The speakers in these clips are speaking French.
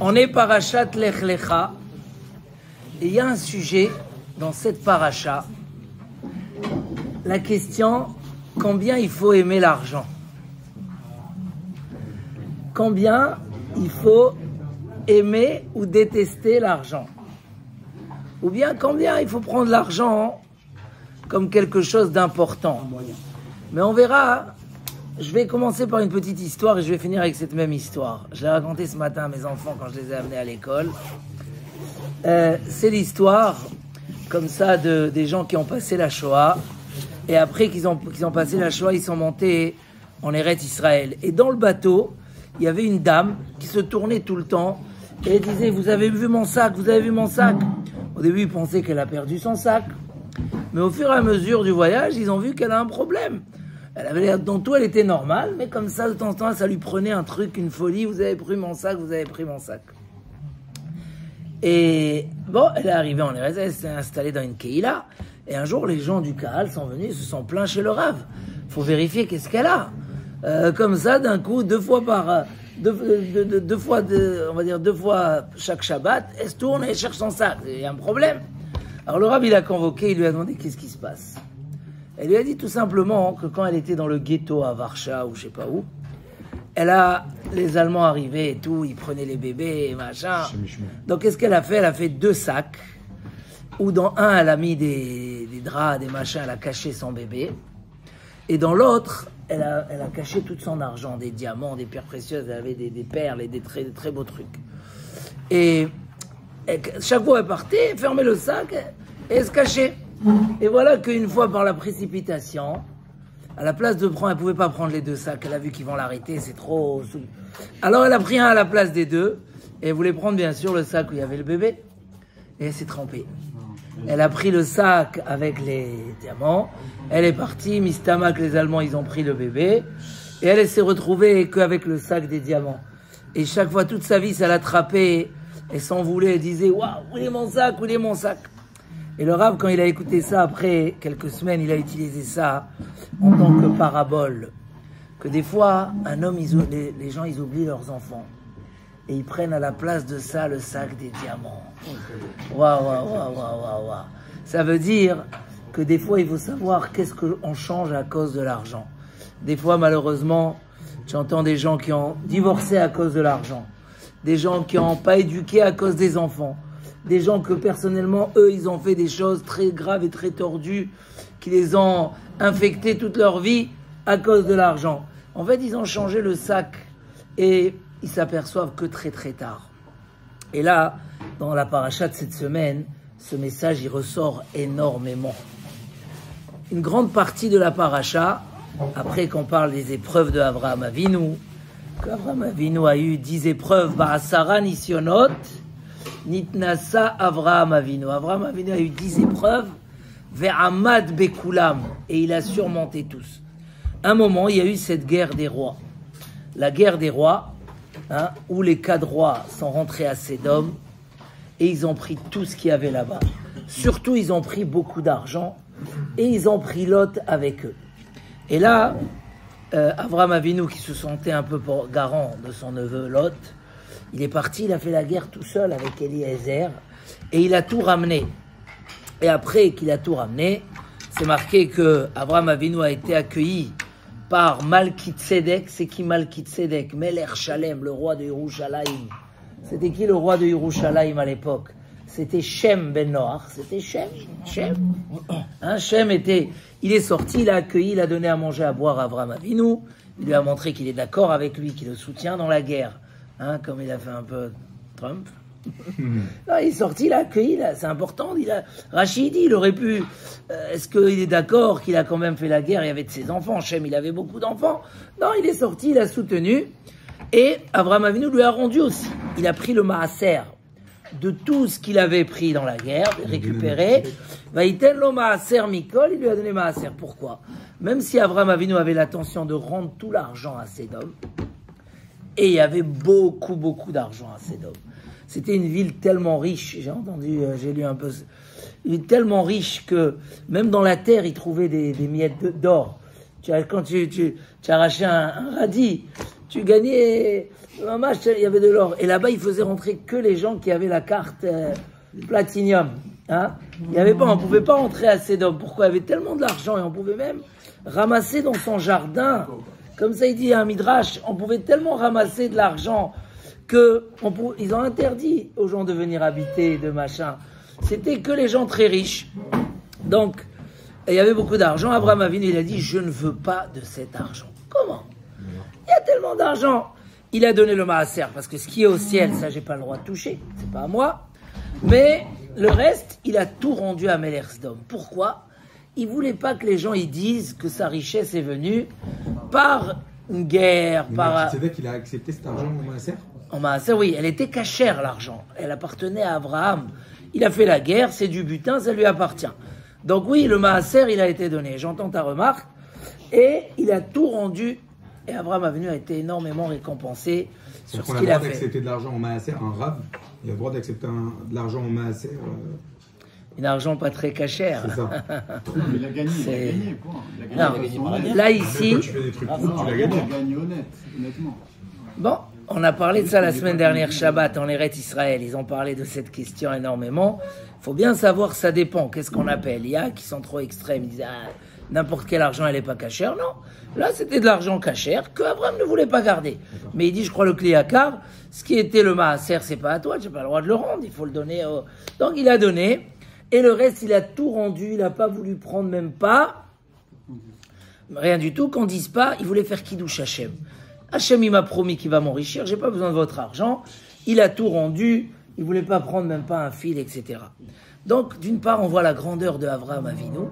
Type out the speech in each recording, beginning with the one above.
On est parachat Lech Lecha, et il y a un sujet dans cette paracha, la question combien il faut aimer l'argent, combien il faut aimer ou détester l'argent, ou bien combien il faut prendre l'argent comme quelque chose d'important. Mais on verra. Je vais commencer par une petite histoire et je vais finir avec cette même histoire. Je l'ai raconté ce matin à mes enfants quand je les ai amenés à l'école. C'est l'histoire, comme ça, des gens qui ont passé la Shoah. Et après qu'ils ont passé la Shoah, ils sont montés en Eretz Israël. Et dans le bateau, il y avait une dame qui se tournait tout le temps et elle disait « Vous avez vu mon sac? Vous avez vu mon sac ?» Au début, ils pensaient qu'elle a perdu son sac. Mais au fur et à mesure du voyage, ils ont vu qu'elle a un problème. Elle avait l'air, dans tout, elle était normale, mais comme ça, de temps en temps, ça lui prenait un truc, une folie. Vous avez pris mon sac, vous avez pris mon sac. Et bon, elle est arrivée en Eretz, elle s'est installée dans une Keïla. Et un jour, les gens du Kahal sont venus, se sont plaints chez le Rav. Il faut vérifier qu'est-ce qu'elle a. Comme ça, d'un coup, deux fois chaque Shabbat, elle se tourne et elle cherche son sac. Il y a un problème. Alors le Rav, il a convoqué, il lui a demandé qu'est-ce qui se passe. Elle lui a dit tout simplement que quand elle était dans le ghetto à Varsha ou je sais pas où, les Allemands arrivaient et tout, ils prenaient les bébés et machin. Donc qu'est-ce qu'elle a fait? Elle a fait 2 sacs, où dans un elle a mis des draps, des machins, elle a caché son bébé, et dans l'autre elle a caché tout son argent, des diamants, des pierres précieuses, elle avait des perles et des très, très beaux trucs. Et chaque fois elle partait, elle fermait le sac et elle se cachait. Et voilà qu'une fois, par la précipitation, à la place de prendre, elle ne pouvait pas prendre les 2 sacs. Elle a vu qu'ils vont l'arrêter, c'est trop. Alors elle a pris un à la place des 2, et elle voulait prendre bien sûr le sac où il y avait le bébé. Et elle s'est trempée. Elle a pris le sac avec les diamants, elle est partie, Mistamak, les Allemands, ils ont pris le bébé, et elle s'est retrouvée qu'avec le sac des diamants. Et chaque fois, toute sa vie, ça l'attrapait, elle s'en voulait, elle disait « Waouh, où est mon sac, où est mon sac ?» Et le Rav, quand il a écouté ça, après quelques semaines, il a utilisé ça en tant que parabole. Que des fois, un homme, les gens, ils oublient leurs enfants. Et ils prennent à la place de ça le sac des diamants. Waouh, waouh, waouh, waouh, waouh. Ça veut dire que des fois, il faut savoir qu'est-ce qu'on change à cause de l'argent. Des fois, malheureusement, j'entends des gens qui ont divorcé à cause de l'argent. Des gens qui n'ont pas éduqué à cause des enfants. Des gens que personnellement, eux, ils ont fait des choses très graves et très tordues, qui les ont infectés toute leur vie à cause de l'argent. En fait, ils ont changé le sac et ils s'aperçoivent que très très tard. Et là, dans la paracha de cette semaine, ce message, il ressort énormément. Une grande partie de la paracha, après qu'on parle des épreuves de Avraham Avinu, qu'Avraham Avinu a eu 10 épreuves, Ba'asara Nisyonot, Nitnasa Avraham Avinu. Avraham Avinu a eu 10 épreuves, Ve'amad Bekulam, et il a surmonté tous. Un moment, il y a eu cette guerre des rois. La guerre des rois, où les 4 rois sont rentrés à Sédom, et ils ont pris tout ce qu'il y avait là-bas. Surtout, ils ont pris beaucoup d'argent, et ils ont pris Lot avec eux. Et là, Avraham Avinu, qui se sentait un peu garant de son neveu Lot, il est parti, il a fait la guerre tout seul avec Eliezer et il a tout ramené. Et après qu'il a tout ramené, c'est marqué que Avraham Avinu a été accueilli par Malki-Tzedek. C'est qui Malki-Tzedek? Melech Shalem, le roi de Yerushalayim. C'était qui le roi de Yerushalayim à l'époque? C'était Shem ben Noach. C'était Shem. Shem il est sorti, il a accueilli, il a donné à manger, à boire à Avraham Avinu. Il lui a montré qu'il est d'accord avec lui, qu'il le soutient dans la guerre. Comme il a fait un peu Trump. Là, il est sorti, il a accueilli, c'est important. Rachid dit, il aurait pu. Est-ce qu'il est d'accord qu'il a quand même fait la guerre? Il y avait de ses enfants. Shem, il avait beaucoup d'enfants. Non, il est sorti, il a soutenu. Et Avraham Avinu lui a rendu aussi. Il a pris le maaser de tout ce qu'il avait pris dans la guerre, récupéré. Vaïten lo maaser mikol, il lui a donné maaser. Pourquoi? Même si Avraham Avinu avait l'intention de rendre tout l'argent à Sédom, et il y avait beaucoup, beaucoup d'argent à Sédom. C'était une ville tellement riche, j'ai lu un peu, une ville tellement riche que même dans la terre, ils trouvaient des miettes d'or. Quand tu arrachais un radis, tu gagnais, il y avait de l'or. Et là-bas, ils faisaient rentrer que les gens qui avaient la carte Platinium. Hein, il y avait pas, on pouvait pas rentrer assez d'hommes. Pourquoi? Il y avait tellement d'argent et on pouvait même ramasser dans son jardin. Comme ça, il dit un midrash, on pouvait tellement ramasser de l'argent ils ont interdit aux gens de venir habiter, de machin. C'était que les gens très riches. Donc, il y avait beaucoup d'argent. Abraham Avinu, il a dit, je ne veux pas de cet argent. Comment? Il y a tellement d'argent. Il a donné le maaser, parce que ce qui est au ciel, ça, j'ai pas le droit de toucher. C'est pas à moi. Mais le reste, il a tout rendu à Meler-Sdom. Pourquoi? Il voulait pas que les gens ils disent que sa richesse est venue par une guerre, par... C'est vrai qu'il a accepté cet argent en maaser? En maaser, oui. Elle était cachère, l'argent. Elle appartenait à Abraham. Il a fait la guerre, c'est du butin, ça lui appartient. Donc oui, le maaser, il a été donné. J'entends ta remarque. Et il a tout rendu. Et Abraham Avinu a été énormément récompensé sur ce qu'il a fait. Il a le droit d'accepter de l'argent en maaser, un rav. Il a le droit d'accepter de l'argent en maaser. Un argent pas très cachère. C'est ça. Il a gagné, quoi. Il a gagné. Là, ici... Tu fais des trucs fous, tu l'as gagné. Il a gagné honnêtement. Bon, on a parlé de ça la semaine dernière, Shabbat, en Eretz Israël. Ils ont parlé de cette question énormément. Il faut bien savoir, ça dépend. Qu'est-ce qu'on appelle? Il y a qui sont trop extrêmes. Ils disent, n'importe quel argent, elle n'est pas cachère. Non. Là, c'était de l'argent cachère que Abraham ne voulait pas garder. Mais il dit, je crois, le Kliakar, ce qui était le maaser, c'est pas à toi. Tu n'as pas le droit de le rendre. Il faut le donner au... Donc, il a donné. Et le reste, il a tout rendu. Il n'a pas voulu prendre même pas. Rien du tout. Qu'on dise pas, il voulait faire Kiddush Hashem. Hachem, il m'a promis qu'il va m'enrichir, j'ai pas besoin de votre argent. Il a tout rendu, il voulait pas prendre même pas un fil, etc. Donc, d'une part, on voit la grandeur de Avraham Avinu,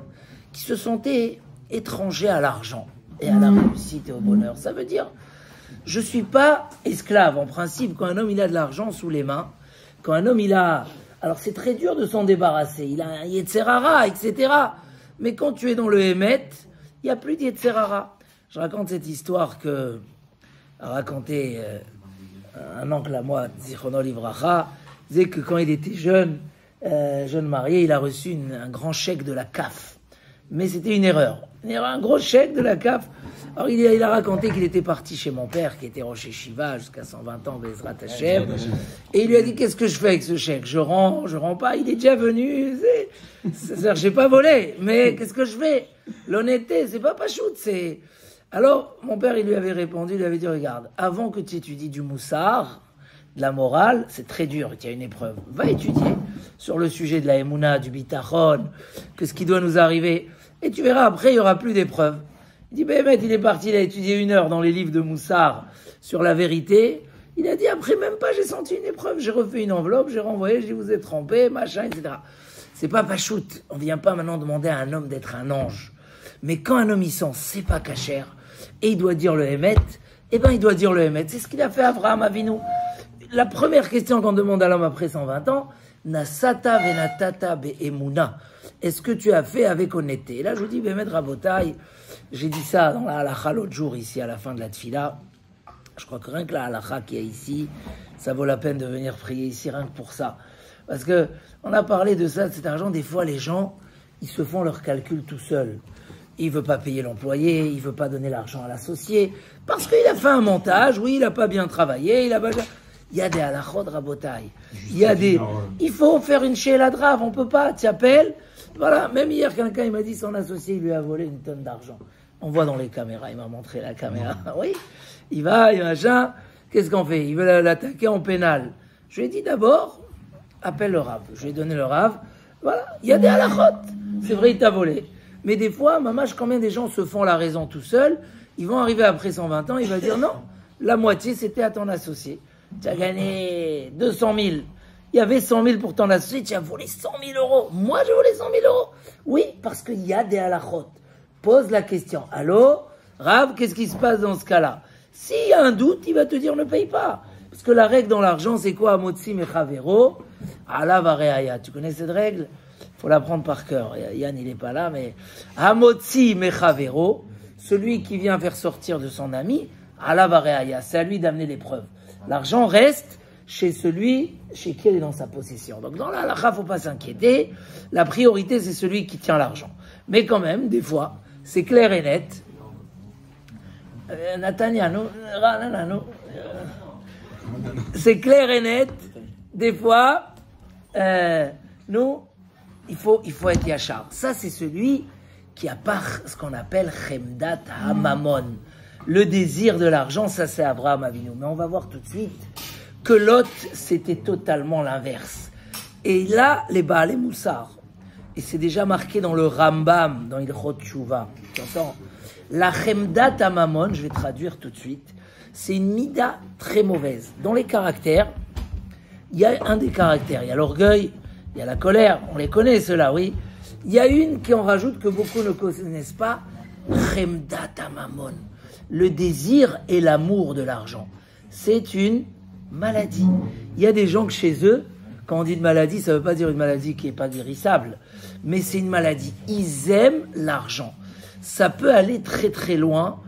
qui se sentait étranger à l'argent et à la réussite et au bonheur. Ça veut dire, je suis pas esclave. En principe, quand un homme il a de l'argent sous les mains, quand un homme il a... Alors, c'est très dur de s'en débarrasser. Il a un Yetzerara, etc. Mais quand tu es dans le Hémet, il n'y a plus de Yetzerara. Je raconte cette histoire que... a raconté un oncle à moi, Zichrono Livracha, disait que quand il était jeune marié, il a reçu un grand chèque de la CAF. Mais c'était une erreur, un gros chèque de la CAF. Alors il a raconté qu'il était parti chez mon père, qui était Rosh Shiva jusqu'à 120 ans, Bezrat Hashem, et il lui a dit, qu'est-ce que je fais avec ce chèque? Je rends pas, il est déjà venu, c'est-à-dire, j'ai pas volé, mais qu'est-ce que je fais? L'honnêteté, c'est pas pachout, c'est... Alors, mon père, il lui avait répondu, il lui avait dit, regarde, avant que tu étudies du moussard, de la morale, c'est très dur, il y a une épreuve. Va étudier sur le sujet de la émouna, du bitachon, que ce qui doit nous arriver. Et tu verras, après, il n'y aura plus d'épreuves. Il dit, Béhémet, il est parti, il a étudié 1 heure dans les livres de Moussard sur la vérité. Il a dit, après, même pas, j'ai senti une épreuve, j'ai refait une enveloppe, j'ai renvoyé, je dis, vous êtes trempé, machin, etc. C'est pas pachout. On vient pas maintenant demander à un homme d'être un ange. Mais quand un homme y sent, c'est pas cachère, et il doit dire le Hémet, eh ben il doit dire le Hémet. C'est ce qu'il a fait Avraham Avinu. La première question qu'on demande à l'homme après 120 ans, Nasata venatata be'emuna. Est-ce que tu as fait avec honnêteté? Et là, je vous dis, Béhémet Rabotai, j'ai dit ça dans la halakha l'autre jour, ici, à la fin de la tfila. Je crois que rien que la halakha qu'il y a ici, ça vaut la peine de venir prier ici, rien que pour ça. Parce que on a parlé de ça, de cet argent. Des fois, les gens, ils se font leurs calculs tout seuls. Il veut pas payer l'employé, il veut pas donner l'argent à l'associé, parce qu'il a fait un montage, oui, il a pas bien travaillé, il y a des halachot rabotai. Il y a des... Il faut faire une chéladrave, on peut pas, tu appelles. Voilà, même hier, quelqu'un, il m'a dit, son associé, il lui a volé 1 tonne d'argent. On voit dans les caméras, il m'a montré la caméra. Oui, il va, il machin. Qu'est-ce qu'on fait? Il veut l'attaquer en pénal. Je lui ai dit d'abord, appelle le Rav. Je lui ai donné le Rav. Voilà, il y a des halachot. C'est vrai, il t'a volé. Mais des fois, mamache, combien des gens se font la raison tout seuls, ils vont arriver après 120 ans, il va dire non, la moitié c'était à ton associé. Tu as gagné 200 000. Il y avait 100 000 pour ton associé, tu as volé 100 000 euros. Moi, j'ai volé 100 000 euros. Oui, parce qu'il y a des halachot. Pose la question. Allô, Rav, qu'est-ce qui se passe dans ce cas-là? S'il y a un doute, il va te dire ne paye pas. Parce que la règle dans l'argent, c'est quoi? Amotzi mechavero, ala vareaya. Tu connais cette règle? Faut l'apprendre par cœur. Yann, il n'est pas là, mais Hamotzi mechavero, celui qui vient faire sortir de son ami, ala vareaya, c'est à lui d'amener les preuves. L'argent reste chez celui chez qui elle est dans sa possession. Donc dans la halakha, faut pas s'inquiéter. La priorité, c'est celui qui tient l'argent. Mais quand même, des fois, c'est clair et net. Natania, nous, c'est clair et net. Des fois, nous, il faut être yachar. Ça, c'est celui qui a pas ce qu'on appelle chemdat hamamon. Le désir de l'argent, ça c'est Abraham Avinu. Mais on va voir tout de suite que Lot, c'était totalement l'inverse. Et là, les Baal et Moussar, et c'est déjà marqué dans le Rambam, dans Ilchot Tshuva, tu entends? La chemdat hamamon, je vais traduire tout de suite, c'est une mida très mauvaise. Dans les caractères, il y a un des caractères, il y a l'orgueil, il y a la colère, on les connaît ceux-là, oui. Il y a une qui en rajoute que beaucoup ne connaissent pas, chemdat hamamon. Le désir et l'amour de l'argent. C'est une maladie. Il y a des gens que chez eux, quand on dit de maladie, ça ne veut pas dire une maladie qui n'est pas guérissable, mais c'est une maladie. Ils aiment l'argent. Ça peut aller très très loin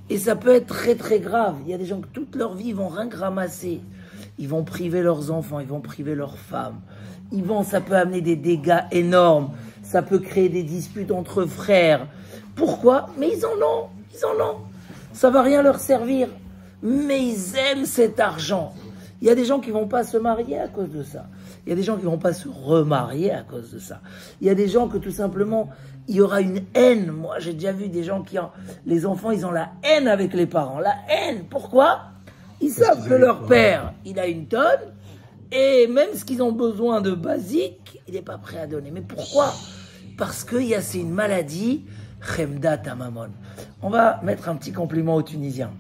et ça peut être très très grave. Il y a des gens que toute leur vie, ils vont rien que ramasser. Ils vont priver leurs enfants, ils vont priver leurs femmes. Ça peut amener des dégâts énormes. Ça peut créer des disputes entre frères. Pourquoi? Mais ils en ont. Ça va rien leur servir, mais ils aiment cet argent. Il y a des gens qui vont pas se marier à cause de ça. Il y a des gens qui vont pas se remarier à cause de ça. Il y a des gens que tout simplement, il y aura une haine. Moi, j'ai déjà vu des gens les enfants, ils ont la haine avec les parents. La haine, pourquoi? Ils savent que leur père, il a une tonne, et même ce qu'ils ont besoin de basique, il n'est pas prêt à donner. Mais pourquoi? Parce que c'est une maladie, chemdat hamamon. On va mettre un petit compliment aux Tunisiens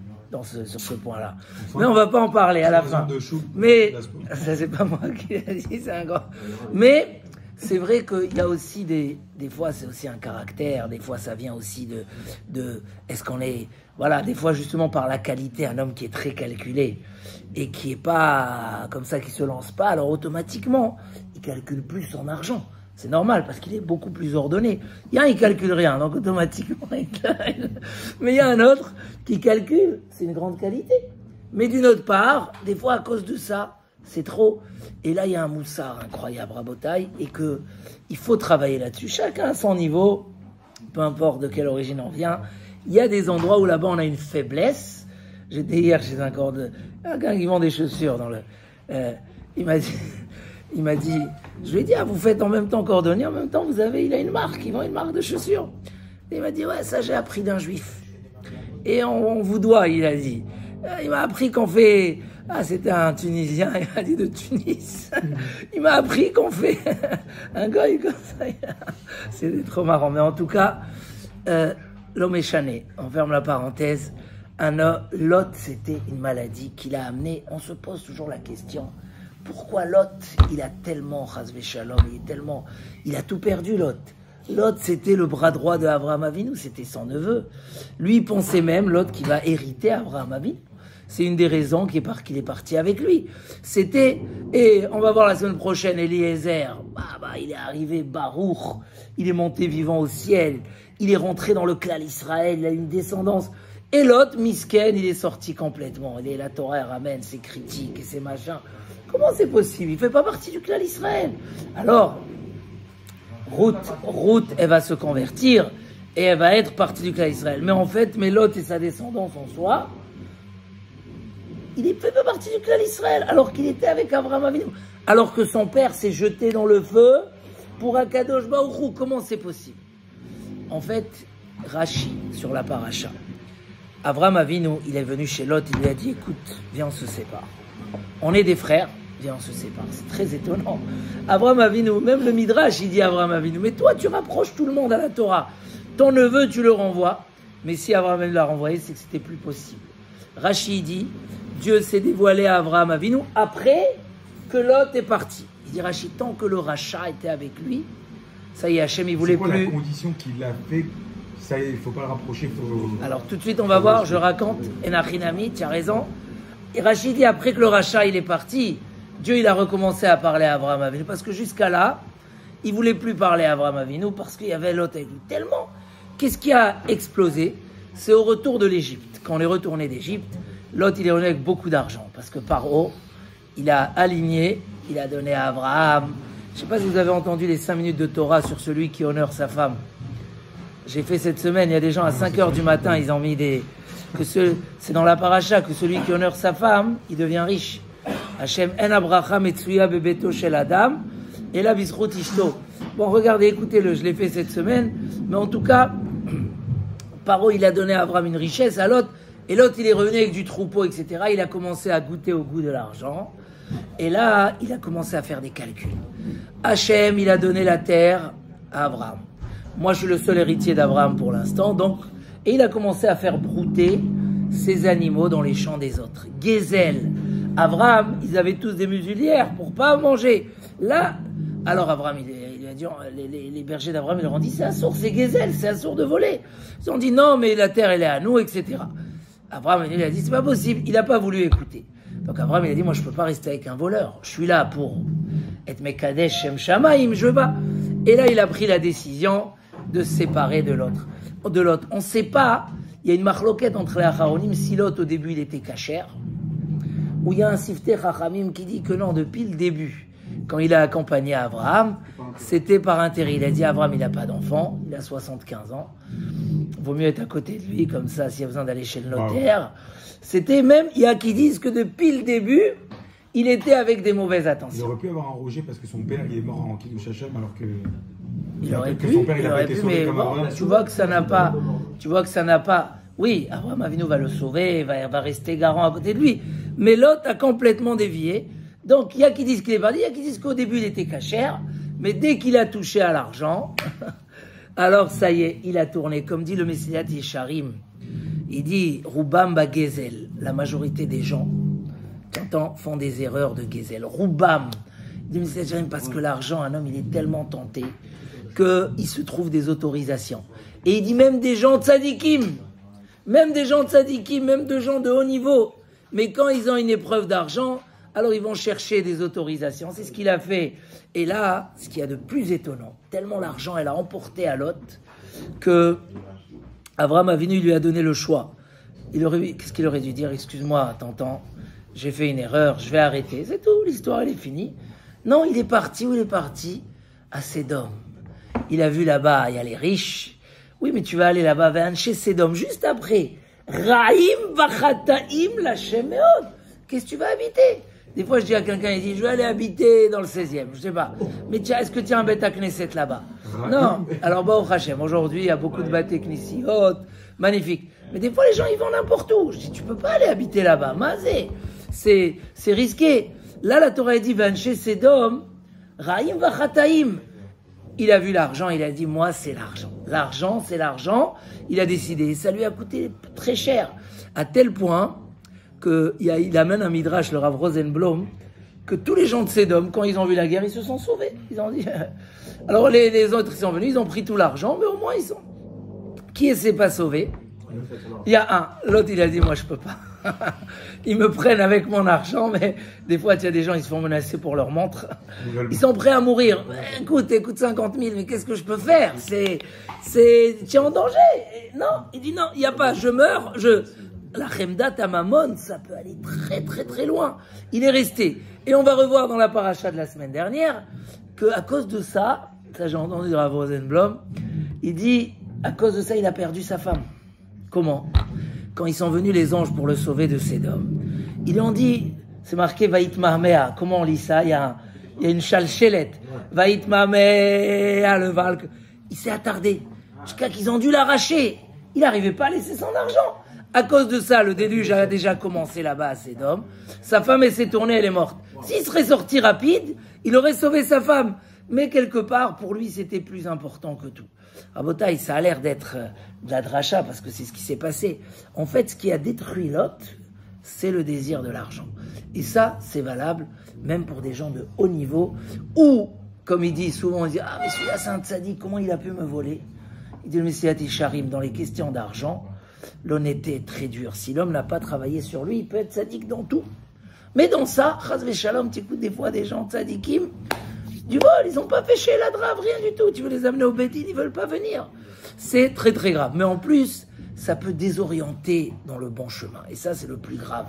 sur ce point-là. Mais on ne va pas en parler à la fin. Mais ça, c'est pas moi qui l'ai dit, c'est un grand. Mais c'est vrai qu'il y a aussi des fois, c'est aussi un caractère. Des fois, ça vient aussi de est-ce qu'on est. Voilà, des fois, justement, par la qualité, un homme qui est très calculé et qui n'est pas comme ça, qui ne se lance pas, alors automatiquement, il calcule plus son argent. C'est normal, parce qu'il est beaucoup plus ordonné. Il y a un, il calcule rien, donc automatiquement, mais il y a un autre qui calcule, c'est une grande qualité. Mais d'une autre part, des fois, à cause de ça, c'est trop. Et là, il y a un moussard incroyable à Botaï, et il faut travailler là-dessus. Chacun à son niveau, peu importe de quelle origine on vient. Il y a des endroits où là-bas, on a une faiblesse. J'étais hier chez un gars qui vend des chaussures dans il m'a dit, je lui ai dit, vous faites en même temps cordonnier, en même temps, il a une marque, il vend une marque de chaussures. Et il m'a dit, ouais, ça j'ai appris d'un juif. Et on vous doit, il a dit. Il m'a appris qu'on fait, c'était un Tunisien, il m'a dit de Tunis. Il m'a appris qu'on fait un gars comme ça. C'était trop marrant. Mais en tout cas, l'homme est chané. On ferme la parenthèse. Lot, c'était une maladie qui l'a amené. On se pose toujours la question. Pourquoi Lot, il a tellement, chasvé shalom, il a tout perdu, Lot. Lot, c'était le bras droit de Abraham Avinu, c'était son neveu. Lui, il pensait même, Lot, qu'il va hériter Abraham Avinu. C'est une des raisons qu'il est parti avec lui. Et on va voir la semaine prochaine, Eliezer, il est arrivé, Baruch, il est monté vivant au ciel, il est rentré dans le clan Israël, il a une descendance. Et Lot, Misken, il est sorti complètement. La Torah ramène ses critiques et ses machins. Comment c'est possible? Il ne fait pas partie du clan Israël. Alors, Ruth, elle va se convertir et elle va être partie du clan Israël. Mais en fait, Lot et sa descendance en soi, il ne fait pas partie du clan Israël, alors qu'il était avec Abraham Avinu. Alors que son père s'est jeté dans le feu pour Akadosh Baruch Hu. Comment c'est possible? En fait, Rashi, sur la paracha, Abraham Avinu, il est venu chez Lot, il lui a dit, écoute, viens, on se sépare. On est des frères, viens, on se sépare. C'est très étonnant. Abraham Avinu, même le Midrash, il dit à Abraham Avinu, mais toi, tu rapproches tout le monde à la Torah. Ton neveu, tu le renvoies. Mais si Abraham Avinu l'a renvoyé, c'est que c'était plus possible. Rashi dit, Dieu s'est dévoilé à Abraham Avinu après que Lot est parti. Il dit, Rashi, tant que le rachat était avec lui, ça y est, Hachem, il voulait plus. C'est quoi la condition qu'il a fait? Ça y est, il ne faut pas le rapprocher. Alors, tout de suite, on va voir, je raconte, Enachinami, tu as raison. Et Rachid dit, après que le rachat il est parti, Dieu il a recommencé à parler à Abraham Avinu, parce que jusqu'à là, il ne voulait plus parler à Abraham Avinu, parce qu'il y avait Lot avec lui. Tellement, qu'est-ce qui a explosé? C'est au retour de l'Égypte. Quand on est retourné d'Égypte, Lot il est revenu avec beaucoup d'argent, parce que Paro, il a aligné, il a donné à Abraham. Je ne sais pas si vous avez entendu les 5 minutes de Torah sur celui qui honore sa femme. J'ai fait cette semaine, il y a des gens à 5h du matin, ils ont mis c'est dans la paracha que celui qui honore sa femme, il devient riche. Hachem en abracha metsuya bebeto shel adam et la bizrut ishto. Bon, regardez, écoutez-le, je l'ai fait cette semaine, mais en tout cas, Paro, il a donné à Abraham une richesse, à Lot, et Lot, il est revenu avec du troupeau, etc. Il a commencé à goûter au goût de l'argent, et là, il a commencé à faire des calculs. Hachem, il a donné la terre à Abraham. Moi, je suis le seul héritier d'Abraham pour l'instant, donc, et il a commencé à faire brouter ses animaux dans les champs des autres. Gézel, Abraham, ils avaient tous des muselières pour pas manger. Là, alors Abraham, il a dit, les bergers d'Abraham, ils leur ont dit, c'est assourd, c'est Gézel, c'est assourd de voler. Ils ont dit, non, mais la terre, elle est à nous, etc. Abraham, il a dit, c'est pas possible. Il n'a pas voulu écouter. Donc Abraham, il a dit, moi, je peux pas rester avec un voleur. Je suis là pour être Mekadesh Shem Shamaim, je veux pas. Et là, il a pris la décision de se séparer de l'autre. On ne sait pas, il y a une marloquette entre les Acharonim, si l'autre, au début, il était cachère, ou il y a un Sifteh Chachamim qui dit que non, depuis le début, quand il a accompagné Abraham, c'était par intérêt. Il a dit, Abraham, il n'a pas d'enfant, il a 75 ans, vaut mieux être à côté de lui, comme ça, s'il y a besoin d'aller chez le notaire. C'était même, il y a qui disent que depuis le début, il était avec des mauvaises intentions. Il aurait pu avoir enrogé parce que son père, il est mort en Kiddush Hashem, alors que... Il aurait pu, mais bon, tu vois que ça n'a pas, oui, Abraham Avinu va le sauver, va rester garant à côté de lui, mais l'autre a complètement dévié. Donc il y a qui disent qu'il est parti, il y a qui disent qu'au début il était cachère, mais dès qu'il a touché à l'argent, alors ça y est, il a tourné, comme dit le Messilat Yesharim, il dit Roubam ba Gezel, la majorité des gens, font des erreurs de Gezel. Roubam, il dit Messilat Yesharim, parce que l'argent, un homme, il est tellement tenté qu'il se trouve des autorisations. Et il dit même des gens tzadikim, même des gens de haut niveau, mais quand ils ont une épreuve d'argent, alors ils vont chercher des autorisations. C'est ce qu'il a fait. Et là, ce qu'il y a de plus étonnant, tellement l'argent, elle a emporté à Lot, que Abraham Avinu lui a donné le choix. Qu'est-ce qu'il aurait dû dire? Excuse-moi, tonton, j'ai fait une erreur, je vais arrêter. C'est tout, l'histoire, elle est finie. Non, il est parti, où il est parti? À Sédom. Il a vu là-bas, il y a les riches. Oui, mais tu vas aller là-bas, vers chez Sédom, juste après. Raïm vachataim lachem meod. Qu'est-ce que tu vas habiter? Des fois, je dis à quelqu'un, il dit, je vais aller habiter dans le 16e, je sais pas. Mais est-ce que tu as un Beth Knesset là-bas? Non. Alors, Baruch Hashem, aujourd'hui, il y a beaucoup de Beth Knessiot, magnifique. Mais des fois, les gens, ils vont n'importe où. Je dis, tu peux pas aller habiter là-bas. Mazé. C'est risqué. Là, la Torah dit, chez Sédom, Raïm vachataim. Il a vu l'argent, il a dit, moi, c'est l'argent. L'argent, c'est l'argent. Il a décidé. Ça lui a coûté très cher. À tel point qu'il amène un midrash, le Rav Rosenblum, que tous les gens de Sédom, quand ils ont vu la guerre, ils se sont sauvés. Ils ont dit... Alors les autres, ils sont venus, ils ont pris tout l'argent, mais au moins ils sont... Qui ne s'est pas sauvé? Il y a un. L'autre, il a dit, moi, je peux pas. Ils me prennent avec mon argent, mais des fois, il y a des gens, ils se font menacer pour leur montre. Ils sont prêts à mourir. Écoute 50 000, mais qu'est-ce que je peux faire? Tu es en danger. Non, il dit non, il n'y a pas, je meurs, La Chemdat Amamon, ça peut aller très très très loin. Il est resté. Et on va revoir dans la paracha de la semaine dernière qu'à cause de ça j'ai entendu de Rav Rosenblum, il dit, à cause de ça, il a perdu sa femme. Comment? Quand ils sont venus les anges pour le sauver de Sédom, ils lui ont dit, c'est marqué Vaït Mahmea. Comment on lit ça? Il y a une chalchelette. Vaït Mahmea, le valque. Il s'est attardé. Jusqu'à qu'ils ont dû l'arracher. Il n'arrivait pas à laisser son argent. À cause de ça, le déluge a déjà commencé là-bas à Sédom. Sa femme, elle s'est tournée, elle est morte. S'il serait sorti rapide, il aurait sauvé sa femme. Mais quelque part, pour lui, c'était plus important que tout. Rabotaï, ça a l'air d'être de la dracha, parce que c'est ce qui s'est passé. En fait, ce qui a détruit Lot, c'est le désir de l'argent. Et ça, c'est valable même pour des gens de haut niveau, ou, comme il dit souvent, on dit, ah, mais celui-là, c'est un tzaddik, comment il a pu me voler? Il dit le Messilat Yesharim, dans les questions d'argent, l'honnêteté est très dure. Si l'homme n'a pas travaillé sur lui, il peut être tzaddik dans tout. Mais dans ça, chas v'shalom, tu écoutes des fois des gens tzaddikim, du vol, ils n'ont pas fait chez la drave, rien du tout. Tu veux les amener au Bédine, ils ne veulent pas venir. C'est très très grave. Mais en plus, ça peut désorienter dans le bon chemin. Et ça, c'est le plus grave.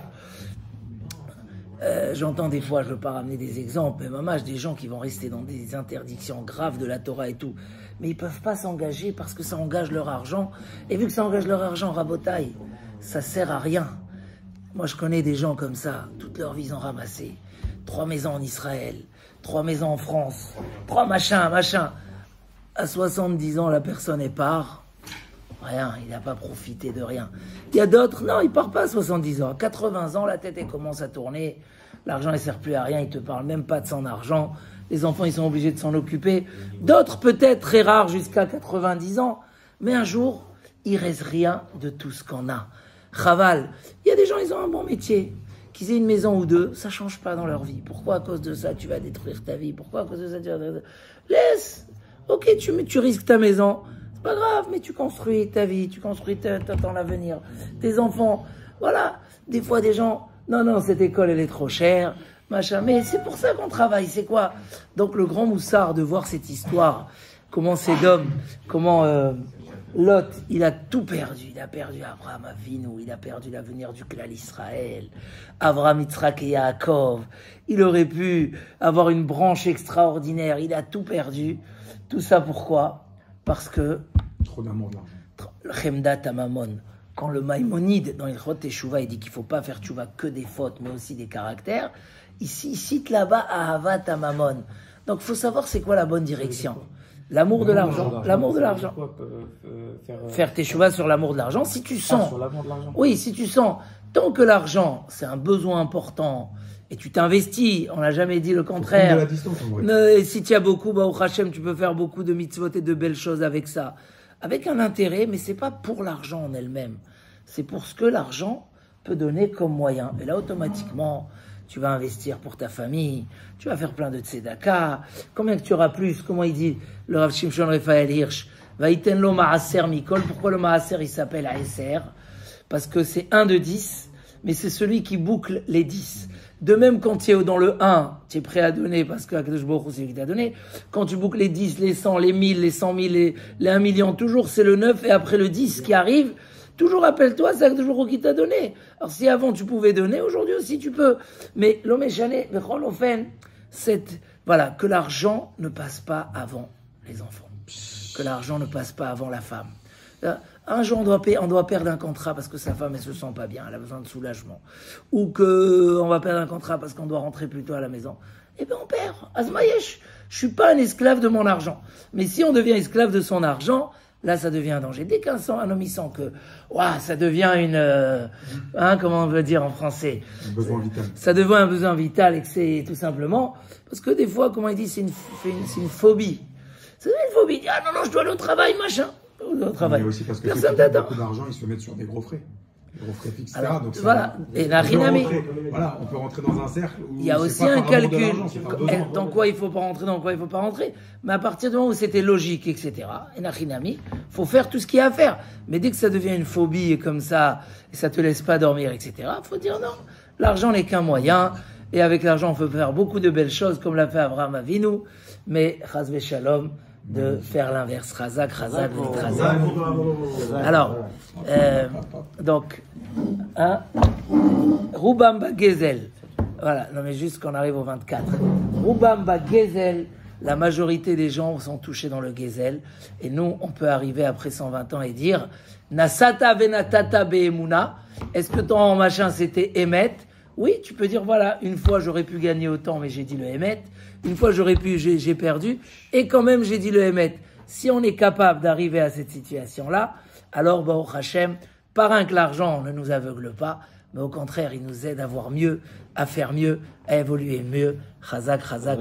J'entends des fois, je ne veux pas ramener des exemples, mais maman, des gens qui vont rester dans des interdictions graves de la Torah et tout. Mais ils ne peuvent pas s'engager parce que ça engage leur argent. Et vu que ça engage leur argent, rabotaille, ça sert à rien. Moi, je connais des gens comme ça, toute leur vie, ils ont ramassé 3 maisons en Israël, 3 maisons en France, 3 machins. À 70 ans, la personne est part. Rien, il n'a pas profité de rien. Il y a d'autres, non, il part pas à 70 ans. À 80 ans, la tête, elle commence à tourner. L'argent, il sert plus à rien. Il te parle même pas de son argent. Les enfants, ils sont obligés de s'en occuper. D'autres, peut-être, très rares, jusqu'à 90 ans. Mais un jour, il reste rien de tout ce qu'on a. Chaval, il y a des gens, ils ont un bon métier. Qu'ils aient une maison ou deux, ça change pas dans leur vie. Pourquoi à cause de ça, tu vas détruire ta vie? Pourquoi à cause de ça, tu vas... Laisse. Ok, tu risques ta maison. C'est pas grave, mais tu construis ta vie, tu construis ton avenir. Tes enfants, voilà. Des fois, des gens, non, cette école, elle est trop chère, machin. Mais c'est pour ça qu'on travaille, c'est quoi? Donc, le grand moussard de voir cette histoire, comment Sédom, comment Lot, il a tout perdu. Il a perdu Abraham Avinu, il a perdu l'avenir du clan Israël. Abraham, Yitzhak et Yaakov. Il aurait pu avoir une branche extraordinaire. Il a tout perdu. Tout ça pourquoi? Parce que... Trop d'amour de l'argent. Chemda Tamamon. Quand le Maïmonide, dans Ilchot Teshuvah, il dit qu'il ne faut pas faire teshuvah que des fautes, mais aussi des caractères, ici, il cite là-bas Ahava Tamamon. Donc, il faut savoir c'est quoi la bonne direction. L'amour de l'argent. L'amour de l'argent. Faire teshuvah sur l'amour de l'argent. Si tu sens... sur l'amour de l'argent. Oui, si tu sens... Tant que l'argent, c'est un besoin important... Et tu t'investis, on n'a jamais dit le contraire. De la distance, en vrai. Et si tu as beaucoup, au Hachem, tu peux faire beaucoup de mitzvot et de belles choses avec ça. Avec un intérêt, mais c'est pas pour l'argent en elle-même. C'est pour ce que l'argent peut donner comme moyen. Et là, automatiquement, tu vas investir pour ta famille, tu vas faire plein de tzedaka. Combien que tu auras plus? Comment il dit le Rav Shimshon Raphaël Hirsch? Vaïten lo maaser mikol. Pourquoi le maaser, il s'appelle Aeser? Parce que c'est 1 de 10, mais c'est celui qui boucle les 10. De même, quand tu es dans le 1, tu es prêt à donner parce que Akadosh Baruch Hu, c'est lui qui t'a donné. Quand tu boucles les 10, les 100, les 1000, les 100 000, les 1 million, toujours c'est le 9 et après le 10 qui arrive, toujours rappelle-toi, c'est Akadosh Baruch Hu qui t'a donné. Alors si avant tu pouvais donner, aujourd'hui aussi tu peux. Mais l'homme est chané, voilà, que l'argent ne passe pas avant les enfants. Que l'argent ne passe pas avant la femme. Un jour, on doit perdre un contrat parce que sa femme, elle se sent pas bien, elle a besoin de soulagement. Ou que on va perdre un contrat parce qu'on doit rentrer plus tôt à la maison. Eh bien, on perd. Azmayesh, je suis pas un esclave de mon argent. Mais si on devient esclave de son argent, là, ça devient un danger. Dès qu'un homme, il sent que, ça devient une, comment on veut dire en français? Un besoin vital. Ça devient un besoin vital et que c'est tout simplement, parce que des fois, comment il dit, c'est une phobie. C'est une phobie. Ah non, je dois aller au travail, machin. Mais aussi parce que ceux qui ont beaucoup d'argent, ils se mettent sur des gros frais. Des gros frais fixes, etc. Alors, Donc voilà, et la Rinami. Voilà, on peut rentrer dans un cercle où il y a aussi un calcul. Dans quoi il faut pas rentrer, dans quoi il faut pas rentrer. Mais à partir du moment où c'était logique, etc., et la Rinami, faut faire tout ce qu'il y a à faire. Mais dès que ça devient une phobie et comme ça, et ça te laisse pas dormir, etc., faut dire non. L'argent n'est qu'un moyen. Et avec l'argent, on peut faire beaucoup de belles choses, comme l'a fait Abraham Avinu. Mais, chas v'shalom, de faire l'inverse. Razak, razak, razak. Alors, donc, Rubam ba Gezel. Voilà, non mais juste qu'on arrive au 24. Rubam ba Gezel, la majorité des gens sont touchés dans le Gezel. Et nous, on peut arriver après 120 ans et dire, Nasata venatata be'emuna. Est-ce que ton machin c'était Emet? Oui, tu peux dire, voilà, une fois j'aurais pu gagner autant, mais j'ai dit le Emet. Une fois j'ai perdu, et quand même j'ai dit le Emet. Si on est capable d'arriver à cette situation-là, alors, Baruch Hashem, pas rien que l'argent ne nous aveugle pas, mais au contraire, il nous aide à voir mieux, à faire mieux, à évoluer mieux. Chazak, chazak,